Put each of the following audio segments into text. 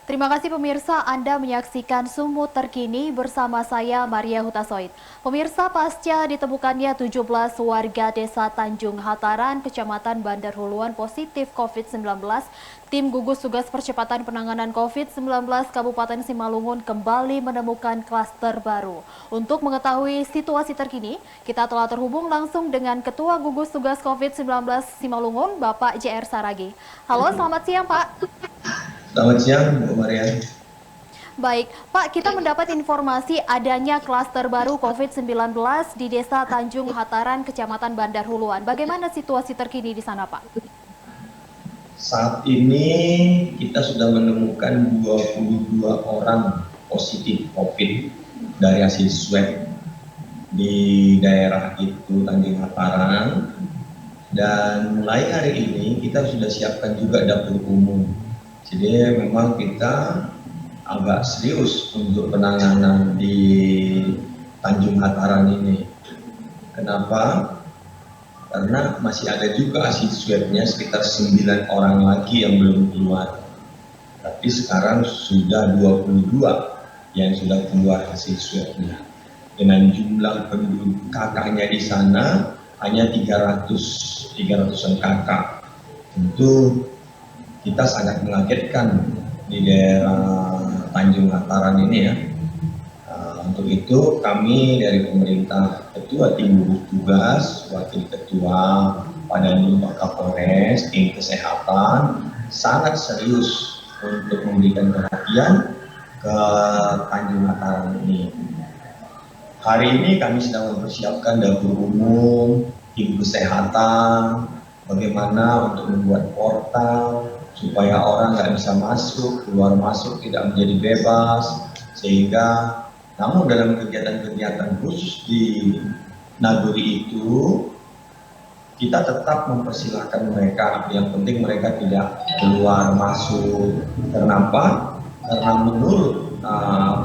Terima kasih pemirsa, Anda menyaksikan Sumut Terkini bersama saya Maria Hutasoid. Pemirsa, pasca ditemukannya 17 warga desa Tanjung Hataran, Kecamatan Bandar Huluan positif COVID-19, tim gugus tugas percepatan penanganan COVID-19 Kabupaten Simalungun kembali menemukan klaster baru. Untuk mengetahui situasi terkini, kita telah terhubung langsung dengan Ketua Gugus Tugas COVID-19 Simalungun, Bapak JR Saragi. Halo, selamat siang Pak. Selamat siang, Bu Maria. Baik, Pak, kita mendapat informasi adanya klaster baru COVID-19 di Desa Tanjung Hataran, Kecamatan Bandar Huluan. Bagaimana situasi terkini di sana, Pak? Saat ini kita sudah menemukan 22 orang positif COVID dari hasil swab di daerah itu Tanjung Hataran. Dan mulai hari ini kita sudah siapkan juga dapur umum. Jadi memang kita agak serius untuk penanganan di Tanjung Hataran ini. Kenapa? Karena masih ada juga hasil swabnya sekitar 9 orang lagi yang belum keluar. Tapi sekarang sudah 22 yang sudah keluar hasil swabnya. Dengan jumlah penduduk kakaknya di sana hanya 300-an kakak. Tentu kita sangat mengagetkan di daerah Tanjung Hataran ini ya. Untuk itu kami dari pemerintah, ketua tim gugus tugas, wakil ketua, Padandu Pak Kapolres, tim kesehatan sangat serius untuk memberikan perhatian ke Tanjung Hataran ini. Hari ini kami sedang mempersiapkan dapur umum, tim kesehatan, bagaimana untuk membuat portal supaya orang nggak bisa masuk, keluar masuk tidak menjadi bebas, sehingga namun dalam kegiatan-kegiatan khusus di Naguri itu kita tetap mempersilahkan mereka, yang penting mereka tidak keluar masuk. Kenapa? Karena menurut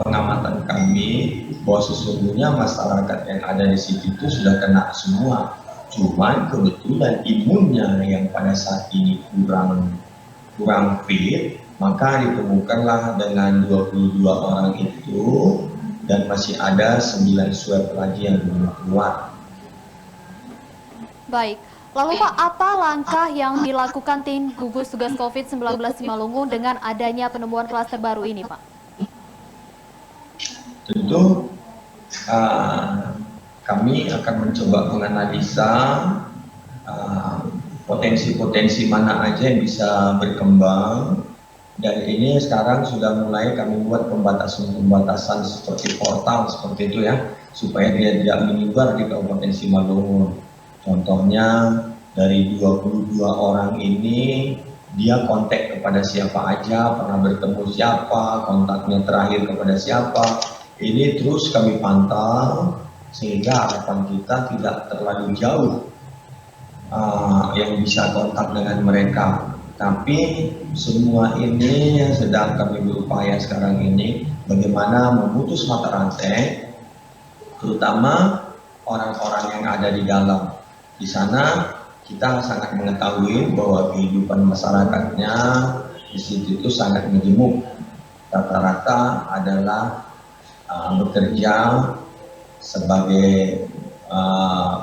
pengamatan kami bahwa sesungguhnya masyarakat yang ada di situ itu sudah kena semua, cuman kebetulan imunnya yang pada saat ini kurang fit, maka ditemukanlah dengan 22 orang itu dan masih ada 9 swab lagi yang belum keluar. Baik, lalu Pak, apa langkah yang dilakukan tim gugus tugas COVID-19 Simalungun dengan adanya penemuan klaster baru ini, Pak? Tentu kami akan mencoba menganalisa potensi-potensi mana aja yang bisa berkembang. Dan ini sekarang sudah mulai kami buat pembatasan seperti portal seperti itu ya, supaya dia tidak menyebar di Kabupaten Simalungun. Contohnya dari 22 orang ini dia kontak kepada siapa aja, pernah bertemu siapa, kontaknya terakhir kepada siapa. Ini terus kami pantau sehingga harapan kita tidak terlalu jauh yang bisa kontak dengan mereka. Tapi semua ini yang sedang kami berupaya sekarang ini bagaimana memutus mata rantai, terutama orang-orang yang ada di dalam. Di sana kita sangat mengetahui bahwa kehidupan masyarakatnya di situ itu sangat menjemuk. Rata-rata adalah bekerja sebagai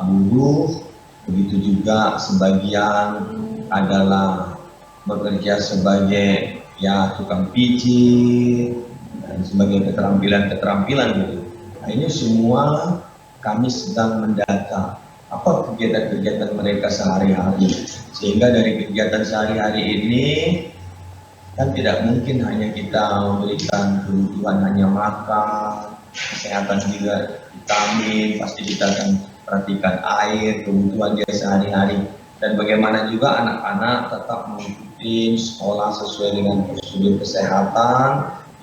buruh, begitu juga sebagian adalah bekerja sebagai ya tukang pijit dan sebagai keterampilan gitu. Nah, ini semua kami sedang mendata apa kegiatan-kegiatan mereka sehari-hari, sehingga dari kegiatan sehari-hari ini kan tidak mungkin hanya kita memberikan kebutuhan hanya makan, kesehatan juga vitamin, pasti kita akan perhatikan air, kebutuhan dia sehari-hari, dan bagaimana juga anak-anak tetap mengikuti sekolah sesuai dengan prosedur kesehatan,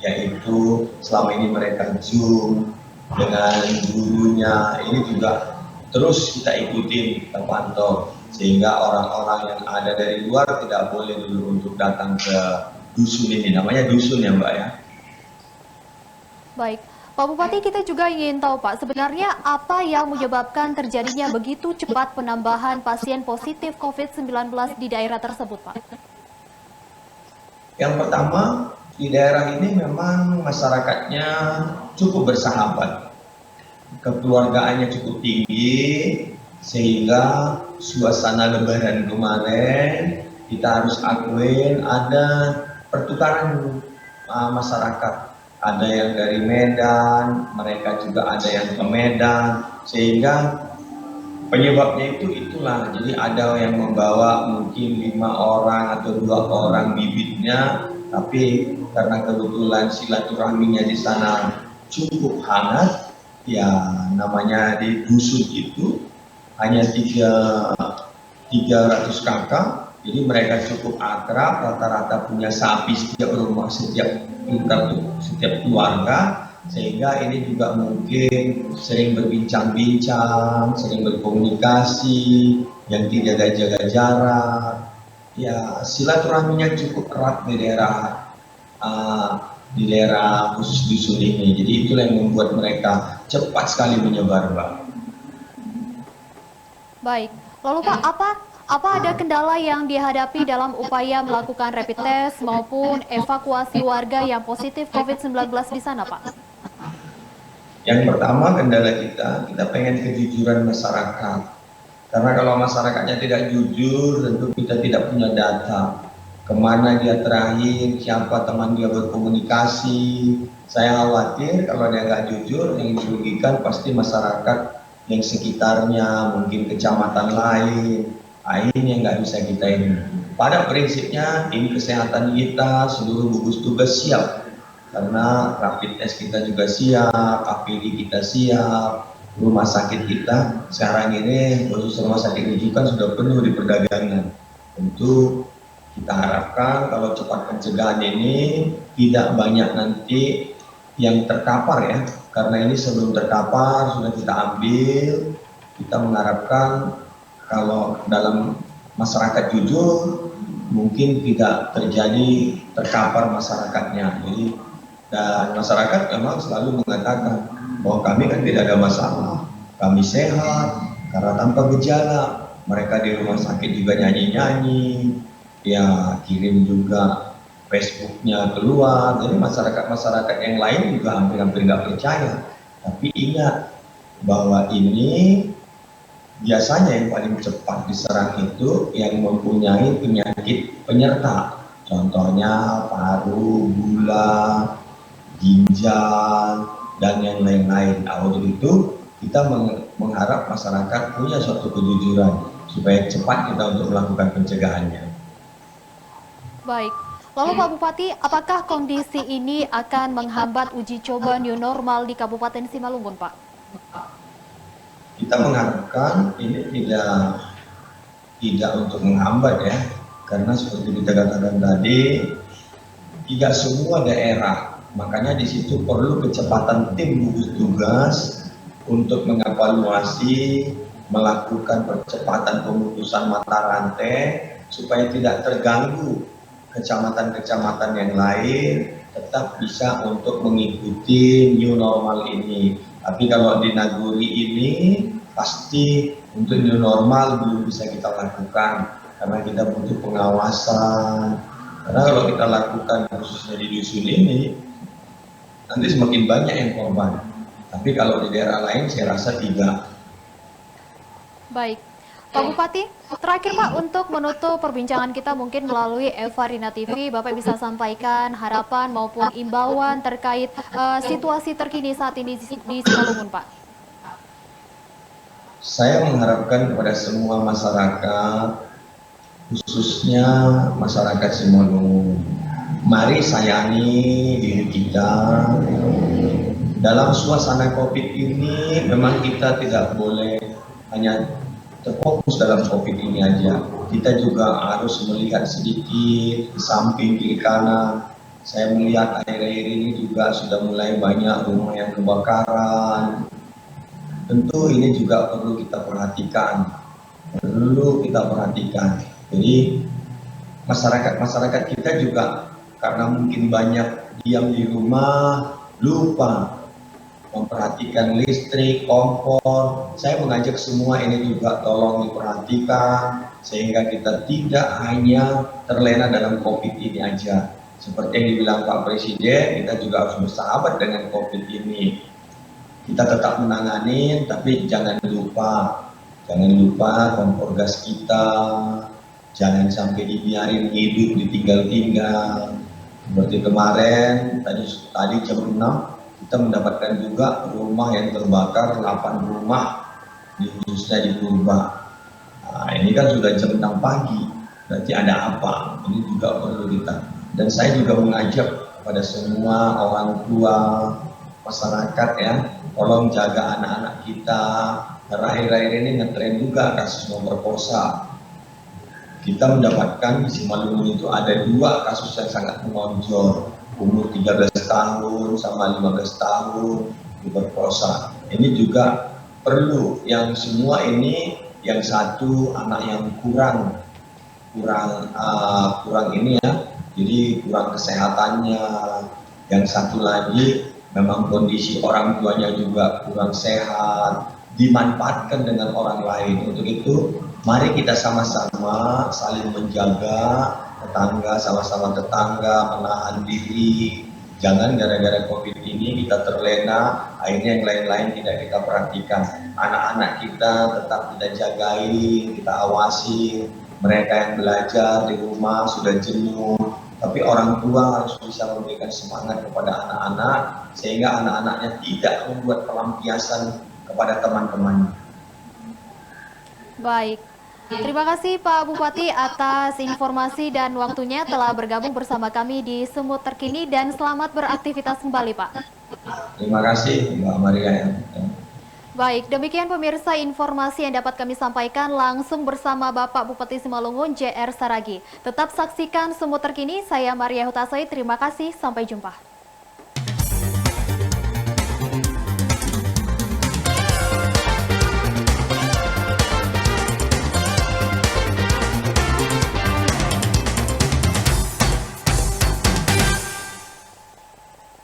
yaitu selama ini mereka Zoom dengan gurunya, ini juga terus kita ikutin, kita pantau, sehingga orang-orang yang ada dari luar tidak boleh dulu untuk datang ke dusun ini, namanya dusun ya Mbak ya. Baik, Pak Bupati, kita juga ingin tahu Pak, sebenarnya apa yang menyebabkan terjadinya begitu cepat penambahan pasien positif COVID-19 di daerah tersebut Pak? Yang pertama, Di daerah ini memang masyarakatnya cukup bersahabat, kekeluargaannya cukup tinggi, sehingga suasana Lebaran kemarin kita harus akuin ada pertukaran masyarakat. Ada yang dari Medan, mereka juga ada yang ke Medan, sehingga penyebabnya itulah. Jadi ada yang membawa mungkin 5 orang atau 2 orang bibitnya, tapi karena kebetulan silaturahminya di sana cukup hangat, ya namanya di dusun itu hanya 300 kakak, jadi mereka cukup akrab, rata-rata punya sapi setiap rumah, setiap keluarga, sehingga ini juga mungkin sering berbincang-bincang, sering berkomunikasi, yang tidak jaga jarak. Ya, silaturahminya cukup erat di daerah khusus dusun ini. Jadi itulah yang membuat mereka cepat sekali menyebar, Mbak. Baik, lalu Pak, apa ada kendala yang dihadapi dalam upaya melakukan rapid test maupun evakuasi warga yang positif COVID-19 di sana, Pak? Yang pertama kendala kita pengen kejujuran masyarakat. Karena kalau masyarakatnya tidak jujur, tentu kita tidak punya data. Kemana dia terakhir, siapa teman dia berkomunikasi. Saya khawatir kalau dia nggak jujur, yang dirugikan pasti masyarakat yang sekitarnya, mungkin kecamatan lain. Ini yang nggak bisa kita ini. Pada prinsipnya ini kesehatan kita, seluruh gugus tugas siap. Karena rapid test kita juga siap, APD kita siap, rumah sakit kita sekarang ini, khusus rumah sakit rujukan sudah penuh di perdagangan. Tentu kita harapkan kalau cepat pencegahan ini tidak banyak nanti yang terkapar ya, karena ini sebelum terkapar sudah kita ambil. Kita mengharapkan kalau dalam masyarakat jujur mungkin tidak terjadi terkapar masyarakatnya. Jadi dan masyarakat memang selalu mengatakan bahwa kami kan tidak ada masalah, kami sehat karena tanpa gejala. Mereka di rumah sakit juga nyanyi-nyanyi, ya kirim juga Facebooknya keluar. Jadi masyarakat yang lain juga hampir-hampir nggak percaya. Tapi ingat bahwa ini biasanya yang paling cepat diserang itu yang mempunyai penyakit penyerta. Contohnya paru, gula, ginjal, dan yang lain-lain. Untuk itu kita mengharap masyarakat punya suatu kejujuran supaya cepat kita untuk melakukan pencegahannya. Baik, lalu Pak Bupati, apakah kondisi ini akan menghambat uji coba new normal di Kabupaten Simalungun, Pak? Kita mengharapkan ini tidak untuk menghambat ya, karena seperti kita katakan tadi, tidak semua daerah. Makanya di situ perlu kecepatan tim gugus tugas untuk mengevaluasi, melakukan percepatan pemutusan mata rantai supaya tidak terganggu kecamatan-kecamatan yang lain tetap bisa untuk mengikuti new normal ini. Tapi kalau di Naguri ini pasti untuk new normal belum bisa kita lakukan karena kita butuh pengawasan. Karena kalau kita lakukan khususnya di dusun ini nanti semakin banyak yang korban. Tapi kalau di daerah lain saya rasa tidak. Baik, Pak Bupati, terakhir Pak, untuk menutup perbincangan kita mungkin melalui Eva Rina TV, Bapak bisa sampaikan harapan maupun imbauan terkait situasi terkini saat ini di Simalungun, Pak. Saya mengharapkan kepada semua masyarakat, khususnya masyarakat Simalungun, mari sayangi diri kita. Dalam suasana COVID ini memang kita tidak boleh hanya terfokus dalam COVID ini aja. Kita juga harus melihat sedikit di samping kiri kanan. Saya melihat akhir-akhir ini juga sudah mulai banyak rumah yang kebakaran. Tentu ini juga perlu kita perhatikan. Jadi masyarakat kita juga karena mungkin banyak diam di rumah, lupa memperhatikan listrik, kompor. Saya mengajak semua ini juga tolong diperhatikan sehingga kita tidak hanya terlena dalam COVID ini aja. Seperti yang dibilang Pak Presiden, kita juga harus bersahabat dengan COVID ini. Kita tetap menangani, tapi jangan lupa kompor gas kita, jangan sampai dibiarin hidup, ditinggal-tinggal. Seperti kemarin, tadi jam 6, kita mendapatkan juga rumah yang terbakar, 8 rumah, khususnya di Purba. Nah, ini kan sudah jam 6 pagi, berarti ada apa? Ini juga perlu kita. Dan saya juga mengajak kepada semua orang tua, masyarakat ya, tolong jaga anak-anak kita. Karena akhir-akhir ini ngetren juga kasus memperkosa. Kita mendapatkan di Simalungun itu ada 2 kasus yang sangat menonjol, umur 13 tahun sama 15 tahun diperkosa. Ini juga perlu, yang semua ini, yang satu anak yang kurang ini ya, jadi kurang kesehatannya. Yang satu lagi memang kondisi orang tuanya juga kurang sehat, dimanfaatkan dengan orang lain. Untuk itu mari kita sama-sama saling menjaga tetangga, sama-sama tetangga, menahan diri. Jangan gara-gara COVID ini kita terlena, akhirnya yang lain-lain tidak kita perhatikan. Anak-anak kita tetap kita jagain, kita awasi. Mereka yang belajar di rumah sudah jenuh, tapi orang tua harus bisa memberikan semangat kepada anak-anak, sehingga anak-anaknya tidak membuat pelampiasan kepada teman-teman. Baik. Terima kasih Pak Bupati atas informasi dan waktunya telah bergabung bersama kami di Sumut Terkini, dan selamat beraktivitas kembali Pak. Terima kasih Mbak Maria. Baik, demikian pemirsa informasi yang dapat kami sampaikan langsung bersama Bapak Bupati Simalungun JR Saragi. Tetap saksikan Sumut Terkini, saya Maria Hutasoy, terima kasih, sampai jumpa.